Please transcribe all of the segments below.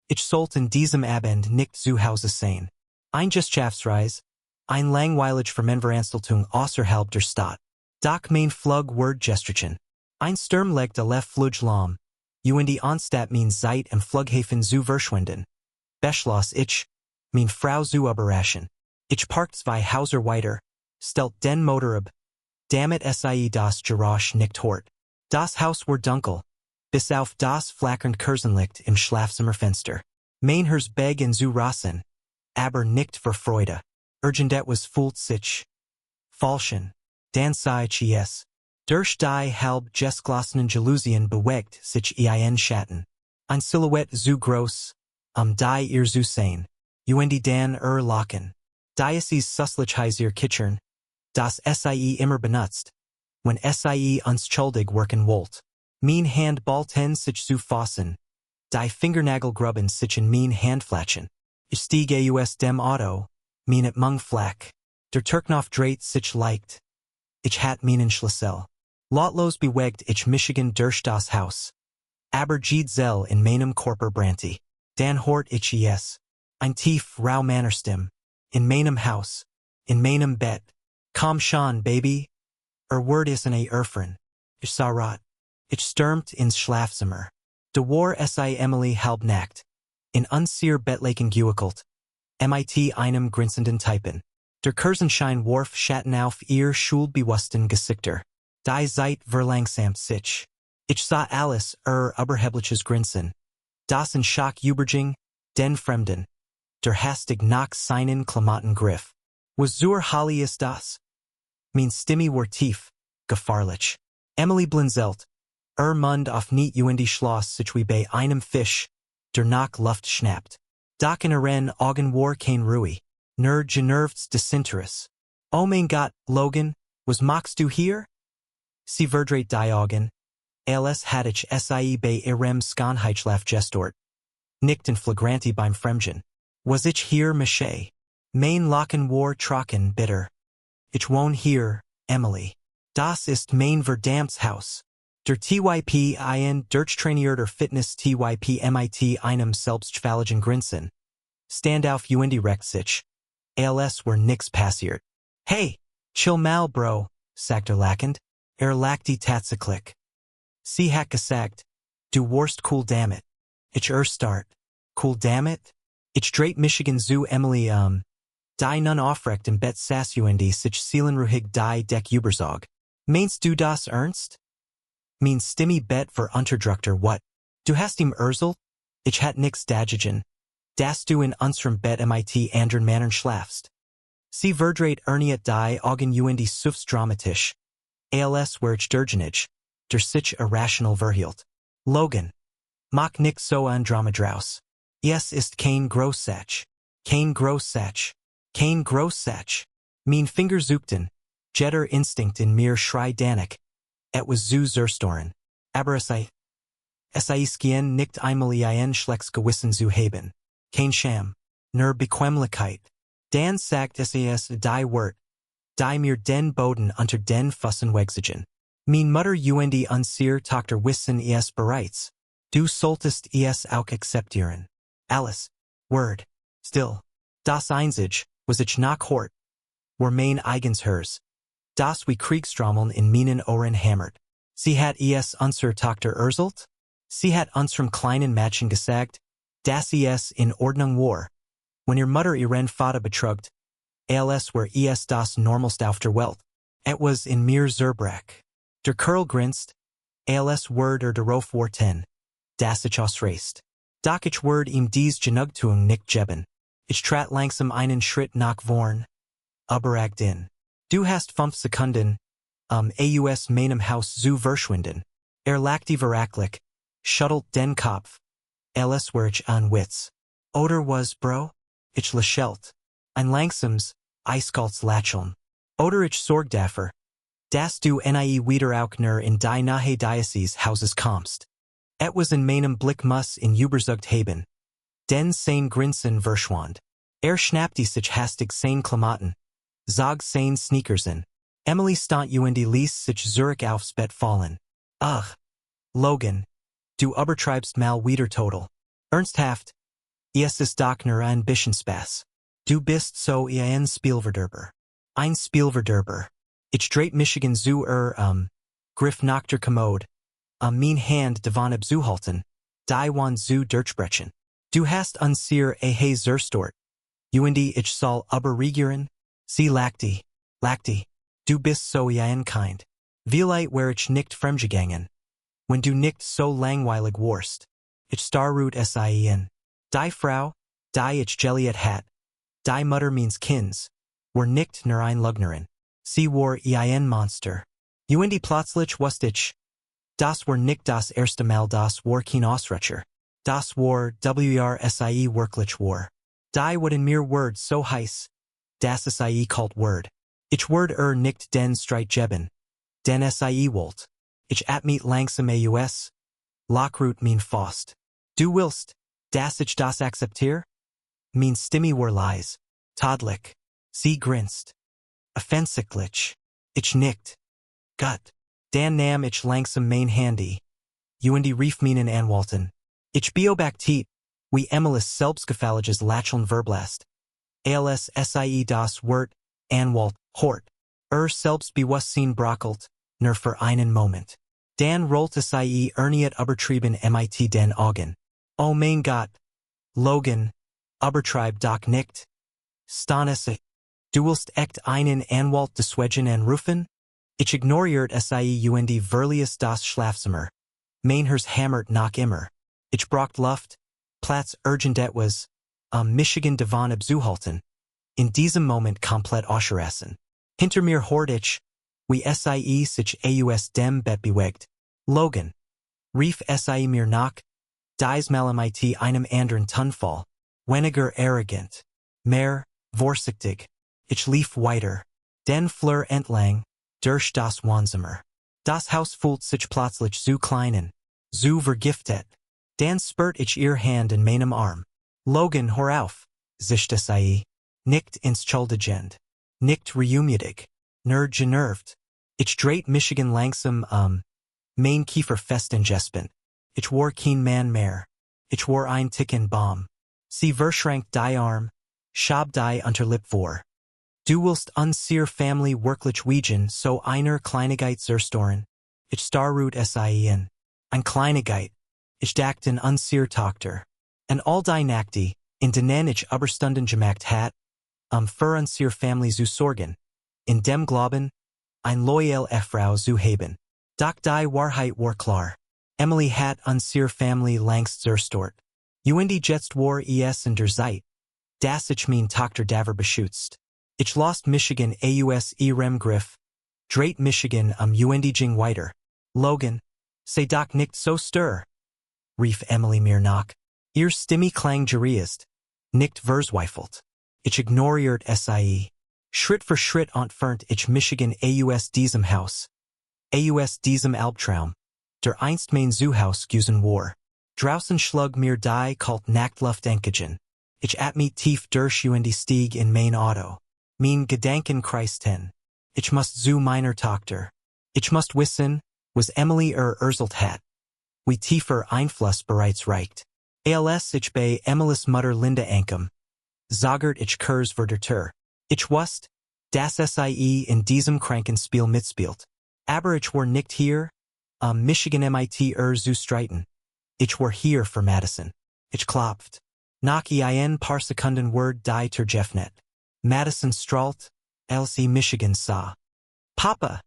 Ich sollte in diesem Abend nicht zu Hause sein. Ein Geschaffsreise, ein langweilige Vermenveranstaltung außerhalb der Stadt. Doch mein Flug word gestrichen. Ein Sturm legt a left Flug lahm. Und die Anstatt mein Zeit im Flughafen zu verschwinden. Beschloss ich, mein Frau zu überraschen. Ich parkt zwei Häuser weiter, stellt den Motor ab. Damit sie das Geräusch nicht hört. Das Haus war dunkel, bis auf das flackernde Kerzenlicht im Schlafzimmerfenster. Mein Herz beg zu rasen, aber nicht vor Freude. Irgendetwas fühlt sich falschen. Dan sei es. Durch die halb geschlossenen Jalousien bewegt sich ein Schatten. Ein Silhouette zu groß, die ihr zu sehen. Und die dan Lachen. Dieses Susslichheiser Kitchern, das sie immer benutzt, wenn sie unschuldig wirken wollt. Mein Hand balten sich zu fassen. Die Fingernagel grubben sich in mein Handflächen. Ich stiege aus dem Auto, mein Mung flack. Der Turknopf dreht sich leicht. Ich hat meinen Schlüssel. Lautlos bewegt ich Michigan durch das Haus. Aber Zell in meinem Körper brannte. Dan hort ich es. Ein tief rau Mannerstimm. In meinem Haus. In meinem Bett. Komm schon, Baby. Word is eine Erfren. Ich sah rot. Ich stürmt ins Schlafzimmer. De war Emily halbnackt. In unseer Bettlaken gewickelt. Mit einem grinsenden Typen. Der Kerzenschein warf Schatten auf ihr schuldbewussten Gesichter. Die Zeit verlangsamt sich. Ich sah alles überhebliches Grinsen. Das in Schock überging, den Fremden. Der hastig nach seinen Klamotten griff. Was zur Hölle ist das? Mein Stimme war tief, gefahrlich. Emily blinzelt. Mund auf nicht und die Schloss sich wie bei einem Fisch, der nach Luft schnappt. Doch in ihren Augen war kein Ruhe. Nur genervtes Desinteresse. Oh mein Gott, Logan, was machst du hier? Sie verdreht die Augen. Alles hatte ich sie bei ihrem Skonheitschlaf gestort. Nicht in flagranti beim Fremden. Was ich hier, Miche? Mein Lachen war trocken bitter. Ich wohne hier, Emily. Das ist mein verdammtes Haus. Der TYP ein durchtrainierter Fitness TYP mit einem selbstgefälligen Grinsen. Stand auf und direkt sich. Als war nix passiert. Hey, chill mal, Bro, sagte lachend. Lacht die Tatzeklick. Sie hat gesagt, du warst cool damit. Ich start. Cool damit? Ich dreht Michigan zu Emily die nun aufrecht im Bett saß und sich seelenruhig die Deck überzog. Meinst du das ernst? Mein Stimme Bett für Unterdrückter what? Du hast ihm erzählt? Ich hat nix dagegen. Dass du in unserem Bett mit andern Männern schlafst. Sie verdreht erniet die Augen und suffs dramatisch. Als war ich durchnig, der sich irrational verhielt. Logan. Mach nix so an Drama draus. Es ist kein Großsach. Kein Großsach. Kein Großsach. Mein Finger suchten. Jetter Instinkt in mir schrei danik. Was zu zerstoren. Aber sei skien nicht einmal ein Schlecks gewissen zu haben. Kein Scham. Nur Bequemlichkeit. Dan sagt es die Wort. Die mir den Boden unter den Fussen wegsigen. Mein Mutter und unser Tochter wissen es bereits. Du solltest es auch akzeptieren. Alles. Word. Still. Das Einzige, was ich noch hort, war mein eigens Hers. Das wie Kriegsdrameln in meinen Ohren hämmert. Sie hat es unser Tochter erzählt? Sie hat unserem kleinen Mädchen gesagt, dass es in Ordnung war. Wenn ihr Mutter ihren Vater betrogt, als war es das Normalste auf der Welt. Was in mir Zerbrach. Der Kerl grinst, als word darauf warten. Das ich ausreißt. Doch ich word ihm dies Genugtuung nicht geben. Ich trat langsam einen Schritt nach vorn. Überragt in. Du hast 5 Sekunden, aus meinem Haus zu verschwinden. Lachte veraklich, schuttelt den Kopf. Alles war ich an Witz. Oder was, Bro? Ich lächelt. Ein langsames, eiskaltes Lächeln. Oder ich sorg dafür, dass du nie wieder auch nur in die nahe Diocese Hauses kommst. Was in meinem Blick muss in überzugt haben. Den sein Grinsen verschwand. Schnappte sich hastig sein Klamotten. Zog sein Sneakers in. Emily stand und ließ sich Zurich aufs Bett fallen. Ugh. Logan. Du übertreibst mal wieder total. Ernsthaft, Es ist doch nur ein bisschen Spaß. Du bist so ein Spielverderber. Ein Spielverderber. Ich dreht Michigan zu Griff nach der Kommode. Mein Hand davon abzuhalten. Die Wan zu durchbrechen. Du hast uns hier zerstört. Und ich soll aber regieren? Sie lachte. Du bist so ein Kind. Vielleicht wär ich nicht fremdgegangen. Wenn du nicht so langweilig warst. Ich starrut sein. Die Frau, die ich gelliet hat. Die Mutter means Kinds. Were nicht nur ein Lügnerin. Sie war ein Monster. Und plötzlich wusste ich. Das war nicht das erste Mal, das war kein Ausrutscher. Das war sie wirklich war. Die wat in mir word so heiß. Das sie kalt word. Ich word nicht den Streit geben. Den sie wollt. Ich atmet langsam aus. Lockrut mein Faust. Du willst, dass ich das akzeptier? Mein Stimme war leise. Tadlich. Sie grinst. Offensichtlich. Ich nickt. Gut. Dan nam ich langsam mein Handy. Und rief meinen Anwalten. Ich beobachtet, wie Emilis selbstgefälliges Lächeln verblasst. Als sie das Wort, Anwalt, hort. Selbstbewusstsein brockelt, nur für einen Moment. Dan rollte sie erniet übertrieben mit den Augen. Oh mein Gott. Logan. Übertreib doch nicht. Stanesse. Du willst echt einen Anwalt deswegen anrufen? Ich ignoriert sie und verlies das Schlafzimmer. Mein Herz hammert noch immer. Ich braucht Luft. Platz urgent etwas. Michigan davon abzuhalten. In diesem Moment komplett ausgerissen. Hinter mir hort ich. Wie sie sich aus dem Bett bewegt. Logan. Rief sie mir nach. Diesmal mit einem anderen Tonfall. Weniger arrogant. Mehr, vorsichtig. Ich lief weiter. Den Flur entlang. Durch das Wohnzimmer. Das Haus fühlt sich plötzlich zu kleinen. Zu vergiftet. Dan spürt ich ihr Hand in meinem Arm. Logan, hör auf. Zischte sie. Nicht entschuldigend. Nicht reumütig. Nur genervt. Ich dreht Michigan langsam mein Kiefer fest ingespent. Ich war kein Mann mehr. Ich war ein Ticken Bomb. Sie verschränkt die Arm. Schab die Unterlip vor. Du willst uns Family wirklich wegen so einer Kleinigkeit zerstören. Ich starrut sie. Ein Kleinigkeit. Ich dachte an uns Tochter. An all die Nachte, in denen ich Überstunden gemacht hat, für uns Family zu sorgen. In dem Glauben, ein loyal Frau zu haben. Doch die Wahrheit war klar. Emily hat uns Family längst zerstört. Und jetzt war es in der Zeit, dass ich mein Tochter daver beschützt. Ich lost Michigan aus ihrem Griff. Dreht Michigan und ging weiter. Logan, sei doch nicht so stir. Rief Emily mir nach. Ihr Stimme klang geriest. Nicht verzweifelt. Ich ignoriert sie. Schritt für Schritt entfernt ich Michigan aus diesem Haus. Aus diesem Albtraum. Der einst mein Zuhaus gewesen war. Draußen schlug mir die kalt Nachtluft entgegen. Ich atmet tief durch und stieg in mein Auto. Mein Gedanken kreisten. Ich muss zu meiner Tochter. Ich muss wissen, was Emily erzählt hat. Wie tiefer Einfluss bereits reicht. Als ich bei Emilis Mutter Linda ankam. Sagert ich kurz vor der Tür. Ich wusste, dass sie in diesem Krankenspiel mitspielt. Aber ich war nicht hier, Michigan mit zu streiten. Ich war hier für Madison. Ich klopft. Nach ein paar Sekunden word die Tür geöffnet. Madison strahlt, als sie Michigan sah. Papa!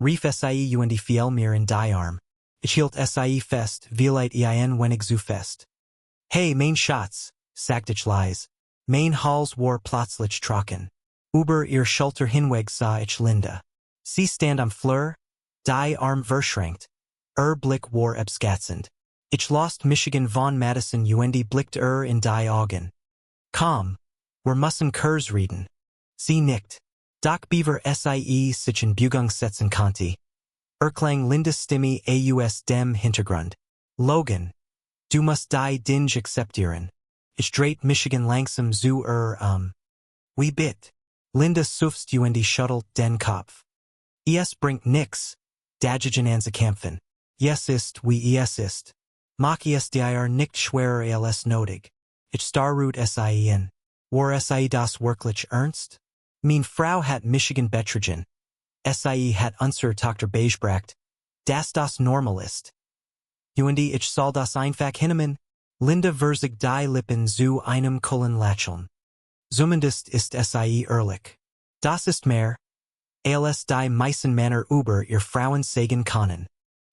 Rief sie und fiel mir in die Arm. Ich hielt sie fest, vielleicht ein wenig zu fest. Hey, mein Schatz, sagte ich leise. Mein Hals war plötzlich trocken. Über ihr Schulter hinweg sah ich Linda. Sie stand am Flur, die Arm verschränkt. Blick war abskatzend. Ich lost Michigan von Madison und blickt in die Augen. Komm, wir müssen kurz reden. Sie nickt. Doch beaver sie sich in Bewegung setzen konnte. Klang Lindas Stimme aus dem Hintergrund. Logan, du musst die Dinge akzeptieren. Ich dreht Michigan langsam zu wie bit. Linda suffst und schuttelt den Kopf. Es bringt nix, dagegen anzukämpfen. Es ist, wie es ist. Mach es dir nicht schwerer als nötig. Ich Starroot SIEN. War SIE das wirklich ernst? Mein Frau hat Michigan Betrogen. SIE hat unser Tochter beigebracht. Das normal ist. Uendi ich soll das einfach hinnehmen. Linda verzig die Lippen zu einem Kullen lächeln. Zumindest ist SIE ehrlich. Das ist mehr. Als die meisten Männer über ihr Frauen sagen können.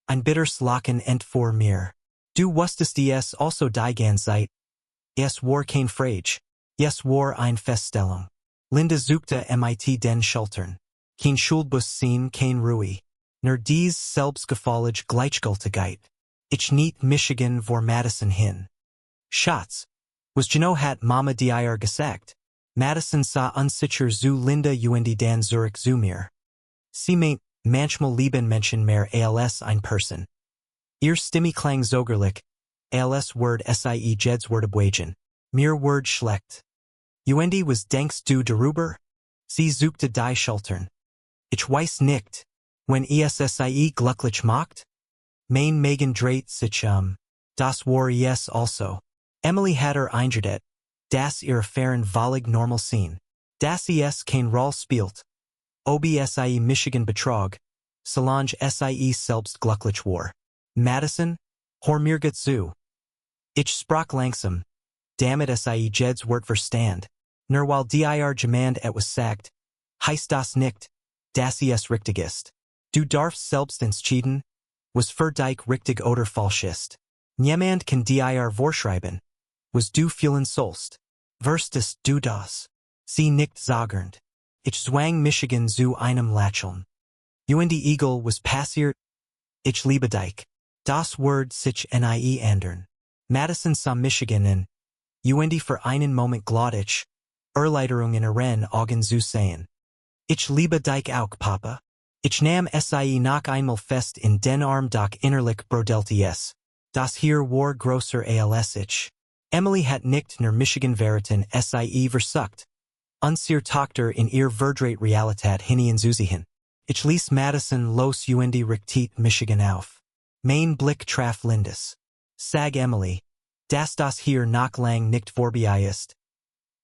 Ein bitters Lachen vor mir. Du wusstest es also die ganze Zeit. Es war kein Frage. Es war eine Feststellung. Linda suchte mit den Schultern. Kein Schuldbewusstsein, kein Ruhe. Nur dies selbstgefällige Gleichgültigkeit. Ich nicht Michigan vor Madison hin. Schatz. Was hat Mama dir gesagt? Madison sah unsicher zu Linda Uendi dan Zurich zu mir. Sie meint, manchmal lieben Menschen mehr als ein Person. Ihr Stimme klang zogerlich, als Word sie jeds Word abwagen. Mir Word schlecht. Uendi was denkst du darüber? Sie suchte die Schultern. Ich weiß nicht. Wenn sie glücklich macht? Mein Megan dreht sich Das war es also. Emily hat eingeredet, dass ihre Affären völlig normal sind. Dass es kein Rolle spielt. Ob sie Michigan betrog, solange sie selbst glücklich war. Madison, hör mir gut zu. Ich sprach langsam, damit sie jeds Wort verstand. Nur weil dir jemand etwas sagt, heißt das nicht, dass es richtig ist. Du darfst selbst entscheiden, was für dich richtig oder falsch ist. Niemand kann dir vorschreiben, was du fühlen sollst. Würdest du das? Sie nicht sagernd. Ich zwang Michigan zu einem Lächeln. Uendi Eagle was passiert. Ich liebe dich. Das Wort sich nie ändern. Madison sah Michigan in. Uendi für einen Moment glottig. Erleiderung in ihren Augen zu sehen. Ich liebe dich auch, Papa. Ich nahm sie noch einmal fest in den Arm doch innerlich brodelte es. Das hier war grosser als ich. Emily hat nicht nur Michigan Verraten sie versucht. Unsere Tochter in ihr verdreht Realität hineinzuziehen. Ich ließ Madison los Uendi richtet Michigan auf. Mein Blick traf Lindas. Sag Emily, dass das hier noch lang nicht vorbei ist.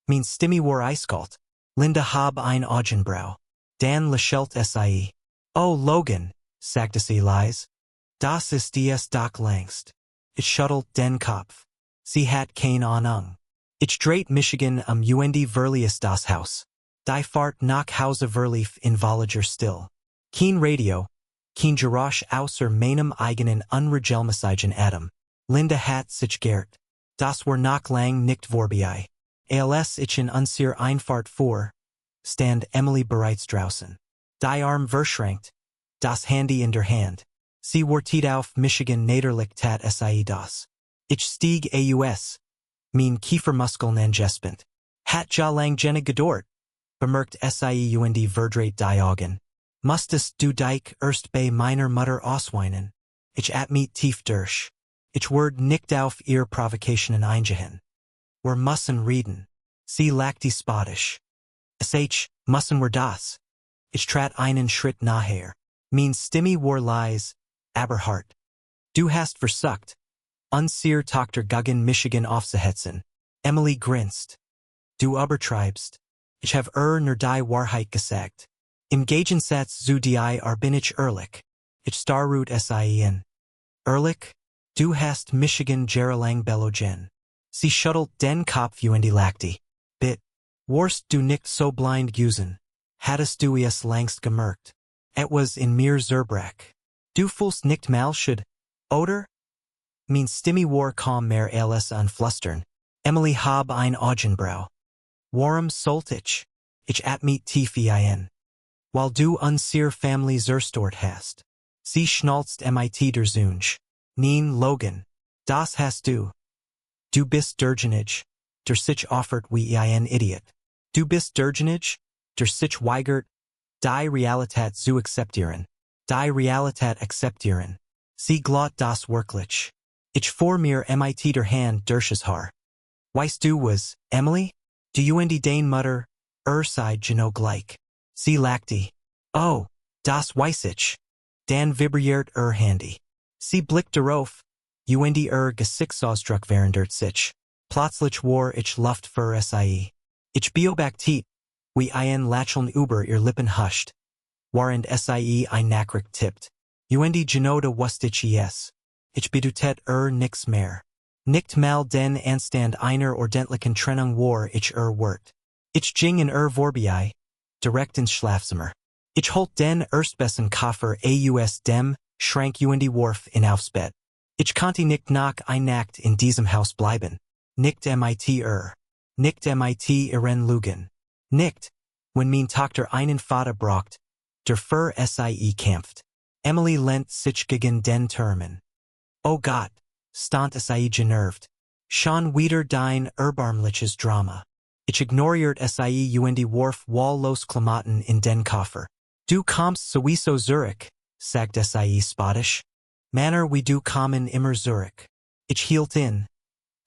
Mein Stimme war eiskalt. Linda hab ein Augenbrau. Dan lächelt sie. Oh Logan, sagte sie leise. Das ist es doch längst. Ich schüttelt den Kopf. Sie hat keine Ahnung. Ich dreht Michigan Uendi verlies das Haus. Die Fahrt nach Hause verlief in völliger Still. Kein Radio, kein Geräusch außer meinem eigenen unregelmäßigen Atem. Linda hat sich geirrt. Das war noch lang nicht vorbei. Als ich in unser Einfahrt fuhr, stand Emily bereits draußen. Die Arm verschränkt, das Handy in der Hand. Sie wartet auf Michigan niederlich tat sie das. Ich stieg aus. Mein Kiefermuskeln angespent. Hat ja lang jene gedauert. Bemerkt sie Uendi verdreht die Augen. Musstest du dich erst bei meiner Mutter ausweinen? Ich atmet tief durch. Ich werd nicht auf ihr Provokationen eingehen. Wir müssen reden. Sie lachte spottisch. Müssen wir das? Ich trat einen Schritt nachher. Mein Stimme war leise, aber hart. Du hast versucht, unsere Tochter gegen Michigan aufzuhetzen. Emily grinst. Du übertreibst. Ich habe nur die Wahrheit gesagt. Im Gegensatz zu dir bin ich ehrlich. Ich starroot sein. Ehrlich? Du hast Michigan jahrelang belogen. Sie schüttelt den Kopf Uendi lachte. Warst du nicht so blind gewesen? Hattest du es längst gemerkt? Etwas in mir zerbrach. Du fühlst nicht mal schuld, oder? Mein Stimme war kaum mehr als ein Flüstern. Emily hab ein Augenbrau. Warum sollte ich? Ich atmet tief ein. Weil du unsere Familie zerstört hast. Sie schnalzt mit der Zunge. Nein, Logan. Das hast du. Du bist derjenige, der sich offert wie ein Idiot. Du bist derjenige, der sich weigert, die Realität zu akzeptieren. Die Realität akzeptieren. Sie glaubt das wirklich. Ich vor mir mit der Hand durchs Haar. Weißt du was, Emily? Du Uendi dein Mutter, seid genau gleich. Sie lachte. Oh, das weiß ich. Dan vibriert Handy. Sie blickt darauf. Uendi Gesichtsausdruck verändert sich. Plötzlich war ich Luft für sie. Ich beobachtete, wie ein Lächeln über ihr Lippen huscht, während sie ein Nachricht tippt. Genoda wusste ich es. Ich bedutet nix mehr. Nicht mal den Anstand einer ordentlichen Trennung war ich Wort. Ich ging in Vorbei, direkt ins Schlafzimmer. Ich holt den erstbesten Koffer aus dem Schrank warf in aufs Bett. Ich konnte nicht noch eine Nacht in diesem Haus bleiben. Nicht mit Nicht mit ihren Lügen. Nicht, wenn mein Tochter einen Vater braucht, der für sie kämpft. Emily lehnt sich gegen den Termin. Oh Gott, stand sie genervt. Schon wieder dein erbarmliches Drama. Ich ignoriert sie warf wahllos Klamotten in den Koffer. Du kommst sowieso Zurich, sagt sie spottisch. Manner wie du kommen immer Zurich. Ich hielt in.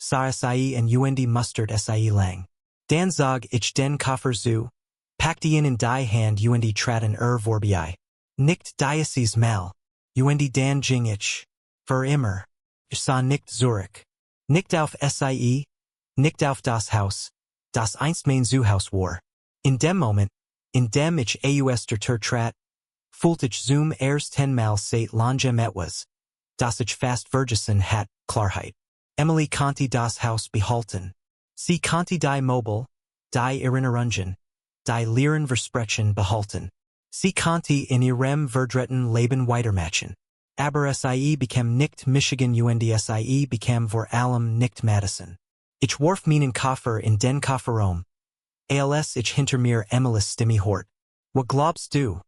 Sah sie en mustard sie lang. Dan zog ich den Koffer zu, packte ihn in die Hand traten vorbei. Nicht dieses Mal. Dan ging ich. Für immer. Ich sah nicht Zurich. Nicht auf sie, nicht auf das Haus, das einst mein Zuhaus war. In dem Moment, in dem ich aus der Tür trat, fühlt ich zum ersten Mal seit langem etwas, das ich fast vergessen hat, Klarheit. Emily konnte das Haus behalten. Sie konnte die Möbel, die Erinnerungen, die leeren Versprechen behalten. Sie konnte in ihrem verdretten Leben weitermachen. Aber sie bekam nicht Michigan sie bekam vor allem nicht Madison. Ich warf meinen Koffer in den Kofferraum. Als ich hinter mir Emily's Stimme hort. Was glaubst du?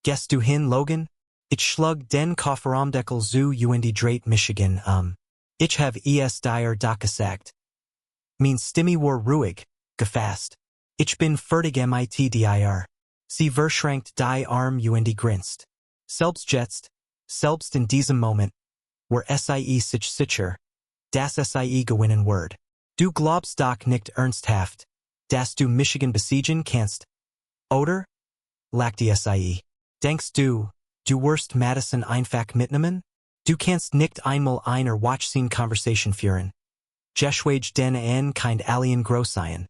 Gehst du hin, Logan? Ich schlug den Kofferraumdeckel zu dreht Michigan Ich have es dir doch gesagt. Mein Stimme war ruhig, gefasst. Ich bin fertig mit dir. Sie verschränkt die Arm grinst. Selbst jetzt, selbst in diesem Moment, war sie sich sicher, dass sie gewinnen wird. Du glaubst doch nicht ernsthaft, dass du Michigan besiegen kannst, oder? Lachte sie. Denkst du, du wirst Madison einfach mitnehmen? Du kannst nicht einmal einer Watchscene Conversation führen. Geschweige denn ein kind Alien groß sein.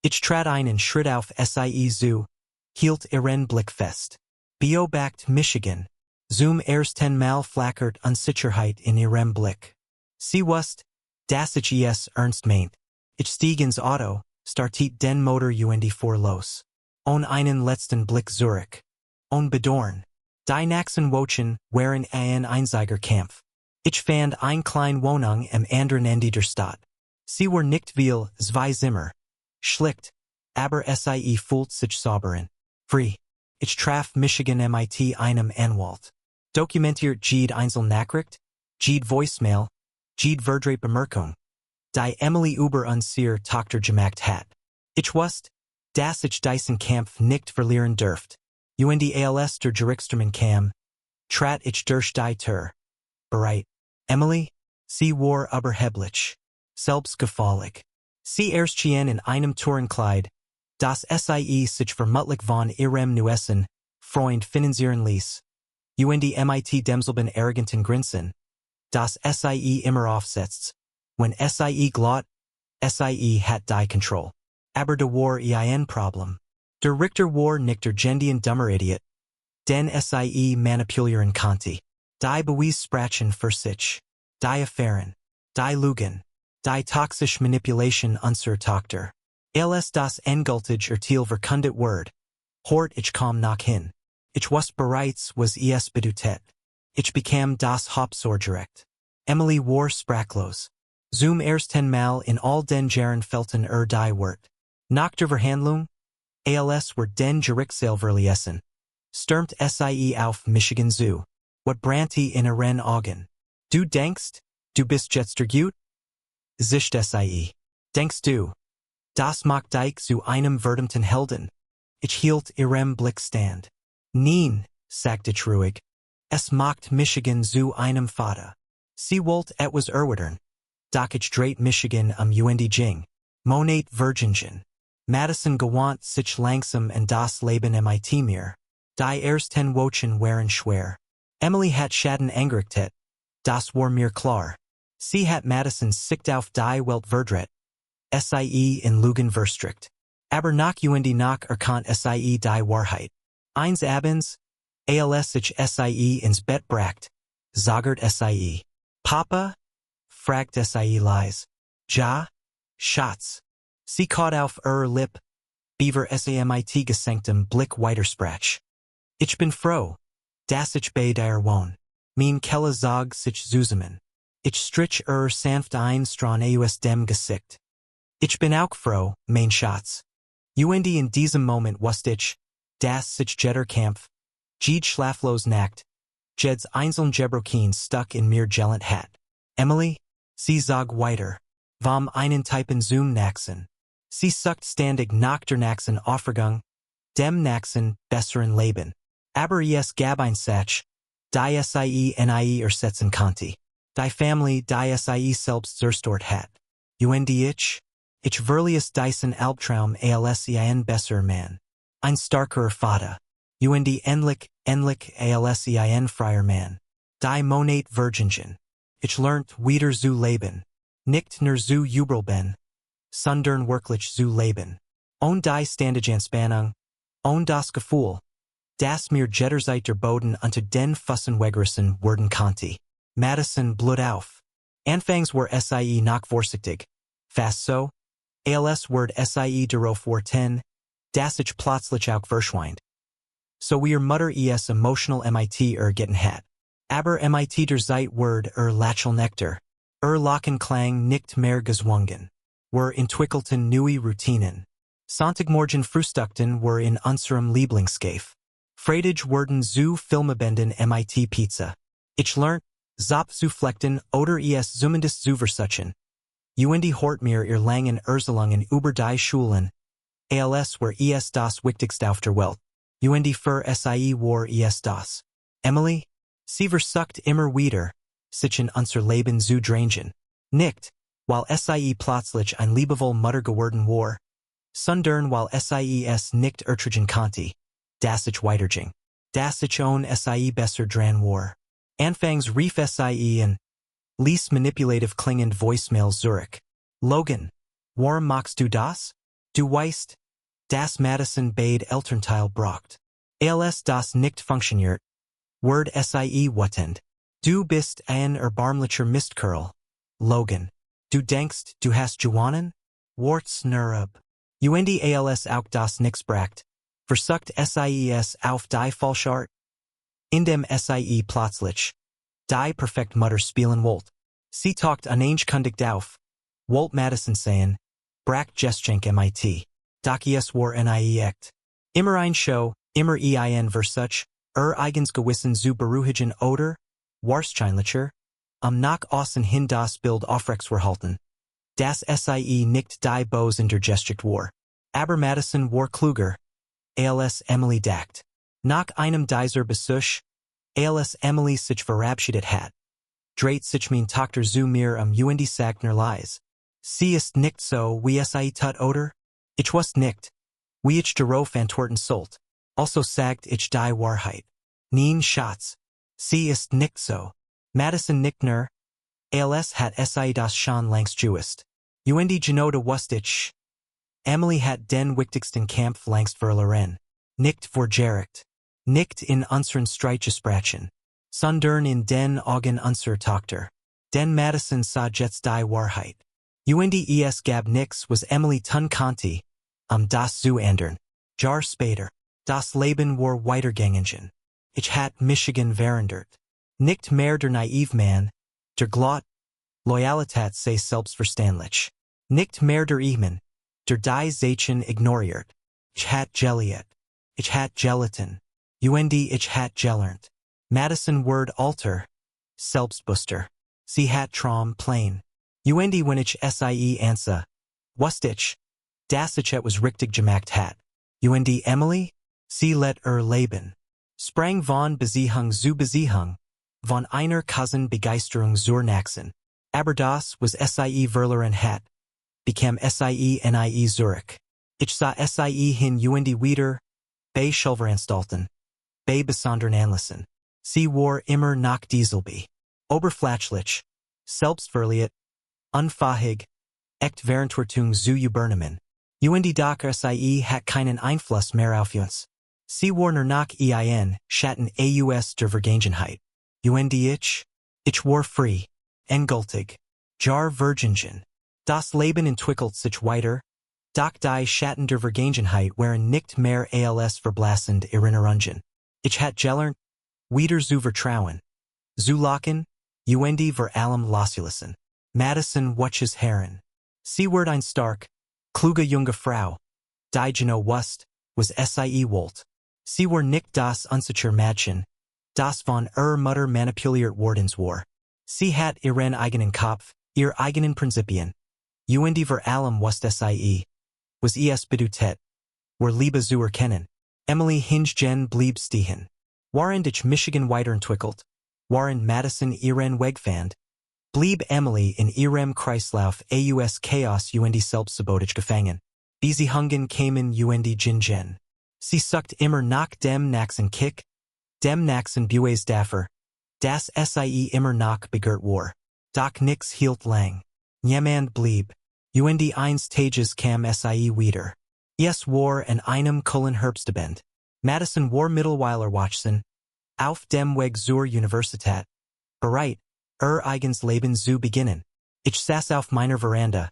Ich trat einen Schritt auf sie zu, hielt ihren Blick fest. Beobacht Michigan. Zum ersten Mal flackert Unsicherheit in ihrem Blick. Sie wusste, dass ich es ernst meint. Ich stieg ins Auto, startet den Motor vor los. On einen letzten Blick Zurich. On Bedorn. Die nächsten Wochen waren ein einziger Kampf. Ich fand ein kleine Wohnung am anderen Ende der Stadt. Sie war nicht viel, zwei Zimmer. Schlicht, aber sie fühlt sich sauber frei. Ich traf Michigan mit einem Anwalt. Dokumentiert jede Einzelnachricht, jede Voicemail, jede verdreht Bemerkung, die Emily über unsere Tochter gemacht hat. Ich wusste, dass ich diesen Kampf nicht verlieren dürft. Als der Gerichtstermin kam, trat ich durch die Tür. Bereit. Emily? Sie war überheblich. Selbstgefällig. Sie erschien in einem Tourenkleid, das sie sich vermutlich von ihrem neuesten Freund finanzieren ließ. mit demselben arroganten Grinsen, das sie immer aufsetzt. Wenn sie glott, sie hat die Kontrolle. Aber da war ein Problem. Der Richter war nicht der Gendian dummer Idiot, den sie manipulieren konnte. Die Beweis sprachen für sich. Die Affären. Die Lügen. Die toxische Manipulation unserer Tochter. Als das endgültig Urteil verkündet wird, hort ich kam nach hin. Ich wusste bereits, was es bedeutet. Ich bekam das Hauptsorgerecht. Emily war sprachlos. Zum ersten Mal in all den Jahren felten die Wort. Nach der Verhandlung, als wir den Gerichtssaal verließen, stürmt sie auf Michigan zu. What brannte in ihren Augen? Du denkst, du bist jetzt gut? Zischt sie. Denkst du, das macht dich zu einem verdammten Helden? Ich hielt ihrem Blick stand. Nein, sagte ich ruhig. Es macht Michigan zu einem Vater. Sie wollte etwas erwidern. Doch ich dreht Michigan ging. Monat Virgingen. Madison gewandt sich langsam in das Leben mit mir. Die ersten Wochen waren schwer. Emily hat Schaden angerichtet. Das war mir klar. Sie hat Madison sicht auf die Welt verdreht. sie in Lügen verstrikt. Aber nach und nach erkannt sie die Wahrheit. Eins abends, als ich sie ins Bett bracht, sagert sie. Papa? Fragt sie leise. Ja? Schatz. Sie kaut auf Lip, beaver samit gesenktem Blick weitersprach. Ich bin froh, dass ich bei dir wohn. Mein Kelle zog sich zusammen. Ich strich sanft ein Strahl aus dem Gesicht. Ich bin auch froh, mein Schatz. Und in diesem Moment wusste ich, dass sich jeder Kampf, jede schlaflos Nacht, jeds einzeln Gebrochen stuck in mir gelent hat. Emily? Sie zog weiter. Vom einen Typen zum Naxen. Sie sucht ständig nach der Naxen Aufregung, dem Naxen besseren Leben. Aber es gab ein Sach, die sie nie ersetzen konnte. Die Familie, die sie selbst zerstört hat. Und ich verlies diesen Albtraum als ein besser Mann. Ein starker Vater. Und endlich als ein freier Mann. Die Monat Virgingen. Ich lernt wieder zu leben. Nicht nur zu jubeln, sondern wirklich zu leben. Und die ständige Entspannung, und das Gefühl, dass mir jederzeit der Boden unter den Füßen weggerissen werden konnte. Madison blut auf. Anfangs war sie noch vorsichtig. Fast so, als wird sie darauf warten, dass ich plötzlich auch verschwinde. So ihr Mutter es emotional mit getting hat. Aber mit der Zeit wird Lachelnekter. Lockenklang nicht mehr gezwungen. Entwickelten neue Routinen. Sonntagmorgen frühstückten in unserem Lieblingscafé. Freitag wurden zu Filmabenden mit Pizza. Ich lernt, zop zu flechten oder es zumindest zu versuchen. Und hort mir langen Erzählungen über die Schulen, als es das Wichtigste auf der Welt. Und für sie war es das. Emily? Sie versucht immer wieder, sich in unser Leben zu drängen. Nicht, weil sie plötzlich ein liebevoll Mutter geworden war, sondern weil sie es nicht ertragen konnte, dass ich weiterging. Dass ich ohne sie besser dran war. Anfangs rief sie in least manipulative klingend Voicemail zurück. Logan, warum machst du das? Du weißt, dass Madison beide Elternteil braucht. Als das nicht funktioniert, wird sie wütend. Du bist ein erbarmlicher Mistkerl. Logan, du denkst, du hast gewonnen? Warts nur ab. Und als auch das Nichts bracht, versucht es auf die Falschart, indem sie plötzlich die perfekt Mutter spielen wollt. Sie taucht unangekündigt auf, wollt Madison sagen, bracht Geschenk mit. Doch es war nie echt. Immer ein Show, immer ein Versuch, eigens Gewissen zu beruhigen oder, wahrscheinlicher, nach außen hin das Bild aufrechtzuerhalten, dass sie nicht die Bose in der Gestricht war. Aber Madison war kluger, als Emily dacht. Nach einem dieser Besuch, als Emily sich verabschiedet hat, dreht sich mein Tochter zu mir und sagt nur leise. Sie ist nicht so, wie sie tut oder? Ich wusste nicht, wie ich darauf antworten sollte. Also sagt ich die Wahrheit. Nein, Schatz. Sie ist nicht so. Madison nicht nur, als hat sie das schon längst gewusst. Und Genoda wusste ich. Emily hat den wichtigsten Kampf längst verloren. Nicht vergericht. Nicht in unseren Streitgesprächen, sondern in den Augen unserer Tochter. Denn Madison sah jetzt die Wahrheit. Und es gab nichts, was Emily tun konnte, das zu ändern. Jahr später, das Leben war weitergegangen. Ich hat Michigan verändert. Nicht mehr der naive Mann, der Glot, Loyalität sei selbstverständlich. Nicht mehr der Ehemann, der die Zeichen ignoriert. Ich hat geliert. Ich hat gelaten. Und ich hat gelernt. Madison word alter. Selbstbewusster. Sie hat Traum plain. Und wenn ich sie ansa. Wusste ich. Dass ich etwas richtig gemacht hat. Und Emily? Sie let leben. Sprang von Beziehung zu Beziehung. Von einer Cousin Begeisterung zur Naxen. Aber das was sie verloren hat. Bekam sie nie zurück. Ich sah sie hin und wieder. Bei Schulveranstalten. Bei besonderen Anlässen. Sie war immer noch dieselbe. Oberflächlich. Selbstverliert. Unfähig. echt Verantwortung zu übernehmen. Doch sie hat keinen Einfluss mehr auf uns. Sie war nach ein, Schatten aus der Vergangenheit. Ich war frei, endgültig, jar Virgingen. Das Leben entwickelt sich weiter, doch die Schatten der Vergangenheit waren nicht mehr als verblassend Erinnerungen. Ich hat gelernt, wieder zu vertrauen. Zu lachen, vor allem loslassen. Madison watches Herren. Sie wird ein stark, kluge junge Frau. Die Geno wusste, was sie wollte. Sie war nicht das unsichere Mädchen, das von Mutter manipuliert worden war. Sie hat ihren eigenen Kopf, ihr eigenen Prinzipien. Vor allem wusste sie, was es bedeutet, war Liebe zu erkennen. Emily Hingen blieb stehen. Waren ich Michigan weiterentwickelt, waren Madison ihren Weg fand, blieb Emily in ihrem Kreislauf aus Chaos Selbstsabotage gefangen. Wie sie hungen kamen Gingen. Sie sucht immer nach dem nächsten Kick, dem nächsten Bues dafür, das sie immer noch begehrt war. Doch nichts hielt lang. Niemand blieb. Eines Tages kam sie wieder. Es war in einem Kullen Herbstabend. Madison war Mittelweiler Watson, auf dem Weg zur Universität, bereit, eigenes Leben zu beginnen. Ich saß auf meiner Veranda,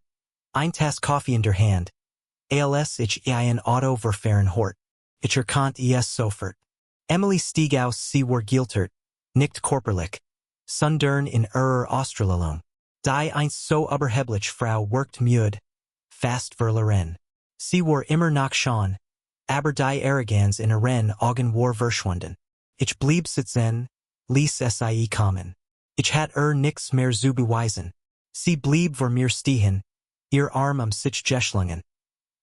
ein Tass Kaffee in der Hand, als ich ein Auto verfahren hort. Ich erkannte es sofort. Emily stieg aus, sie war gealtert, nicht körperlich, sondern in Australung. Die einst so überhebliche Frau workte müde, fast verloren. Sie war immer noch schon, aber die Arroganz in ihren Augen war verschwunden. Ich blieb sitzen, ließ sie kommen. Ich hat nichts mehr zu beweisen. Sie blieb vor mir stehen, ihr Arm sich geschlungen.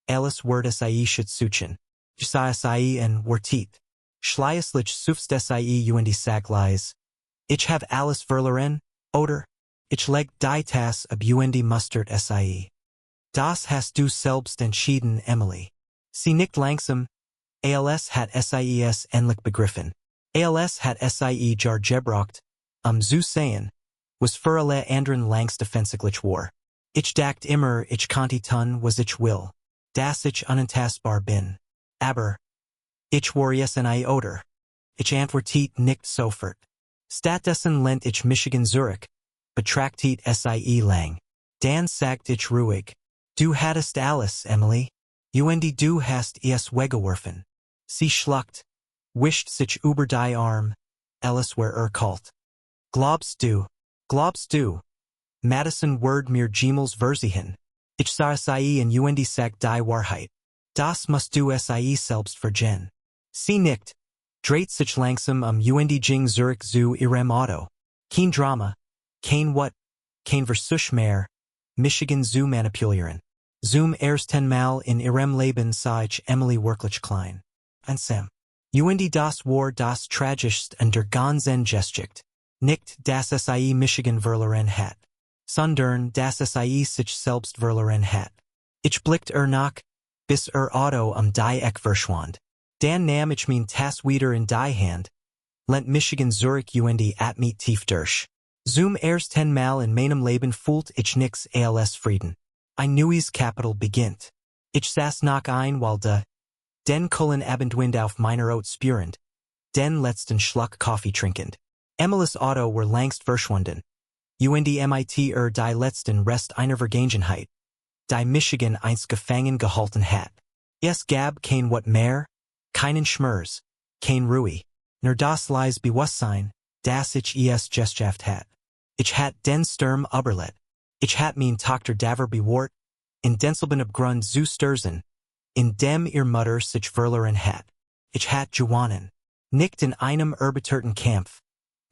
Alles wurde sie suchen. Ich sah sie und war tief. Schließlich suffst sie Sagleis. Ich hab alles verloren, oder? Ich leg die Tasse ab mustert sie. Das hast du selbst entschieden, Emily. Sie nickt langsam. Als hat sie endlich begriffen. Als hat sie jar gebraucht, zu sehen, was für alle anderen langst offensichtlich war. Ich dacht immer, ich konnte tun, was ich will. Dass ich unantastbar bin. Aber, ich war es nie oder. Ich antwortet nicht sofort. Stattdessen lent ich Michigan Zurich, betrachtet sie lang. Dan sagt ich ruhig. Du hattest alles, Emily. Du hast es weggeworfen. Sie schluckt, wischt sich über die Arm, alles war kalt. Glaubst du? Madison word mir Gemels Versichen. Ich sah sie in sagt die Wahrheit. Das musst du sie selbst vergen. Sie nickt, dreht sich langsam Jing Zurich zu ihrem Auto. Kein Drama, kein Versuch mehr, Michigan zu manipulieren. Zum ersten Mal in ihrem Leben sah ich Emily wirklich klein. Einsam. Das war das Tragischste an der ganzen Geschichte. Nicht, dass sie Michigan verloren hat, sondern dass sie sich selbst verloren hat. Ich blickte nach, bis Auto die Eck verschwand. Dan nahm ich mein Tass wieder in die Hand, lent Michigan Zurich at me tief durch. Zum ersten Mal in meinem Leben fühlt ich nix als Frieden. Ein neues Kapitel beginnt. Ich saß noch ein while den Kullen Abendwind auf meiner Haut spürend, den letzten Schluck Kaffee trinkend. Emilys Auto war längst verschwunden. Mit die letzten Rest einer Vergangenheit, die Michigan einst gefangen gehalten hat. Es gab kein what mehr, keinen Schmerz, kein Ruhe, nur das leis Bewusstsein, das ich es geschafft hat. Ich hat den Sturm überlebt. Ich hat mein Tochter Daver bewahrt, in denselben Abgrund zu stürzen, in dem ihr Mutter sich verloren hat. Ich hat gewonnen. Nicht in einem erbitterten Kampf,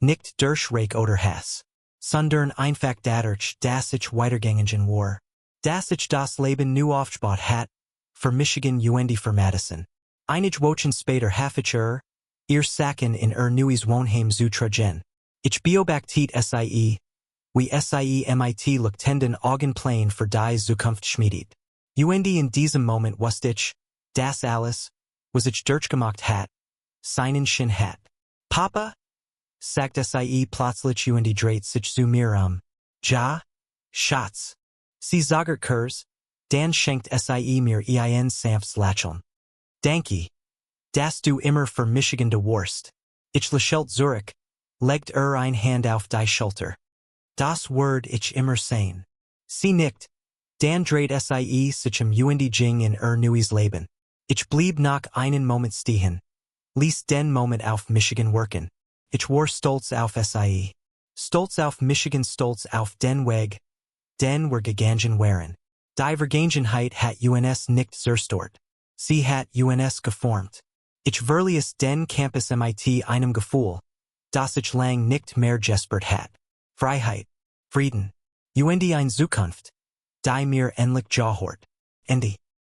nicht durch Reich oder Hass, sondern einfach dadurch, dass ich weitergegangen war. Dass ich das Leben nu aufgebaut hat, für Michigan für Madison. Einige Wochen später habe ich ihr Sachen in neues Wohnheim zu tragen. Ich beobachtet sie, wie sie mit luktenden Augenplänen für die Zukunft schmiedet. In diesem Moment wusste ich, das alles, was ich durchgemacht hat, seinen Sinn hat. Papa? Sagt sie plötzlich dreht sich zu mir ja, Schatz. Sie zagert Kurs, Dan schenkt sie mir ein sanftes Lächeln. Danke. Das du immer für Michigan de Wurst. Ich lächelt Zurich, legt ein Hand auf die Schulter. Das Word ich immer sein. Sie nickt. Dan dreht sie sich Jing in neues Leben. Ich blieb nach einen Moment stehen. Ließ den Moment auf Michigan worken. Ich war stolz auf sie. Stolz auf Michigan, stolz auf den Weg. Den wir gegangen waren. Die Vergangenheit hat uns nicht zerstört. Sie hat uns geformt. Ich verließ den Campus mit einem Gefühl, das ich lang nicht mehr gespürt hat. Freiheit, Frieden, eine Zukunft, die mir endlich gehört. Ende.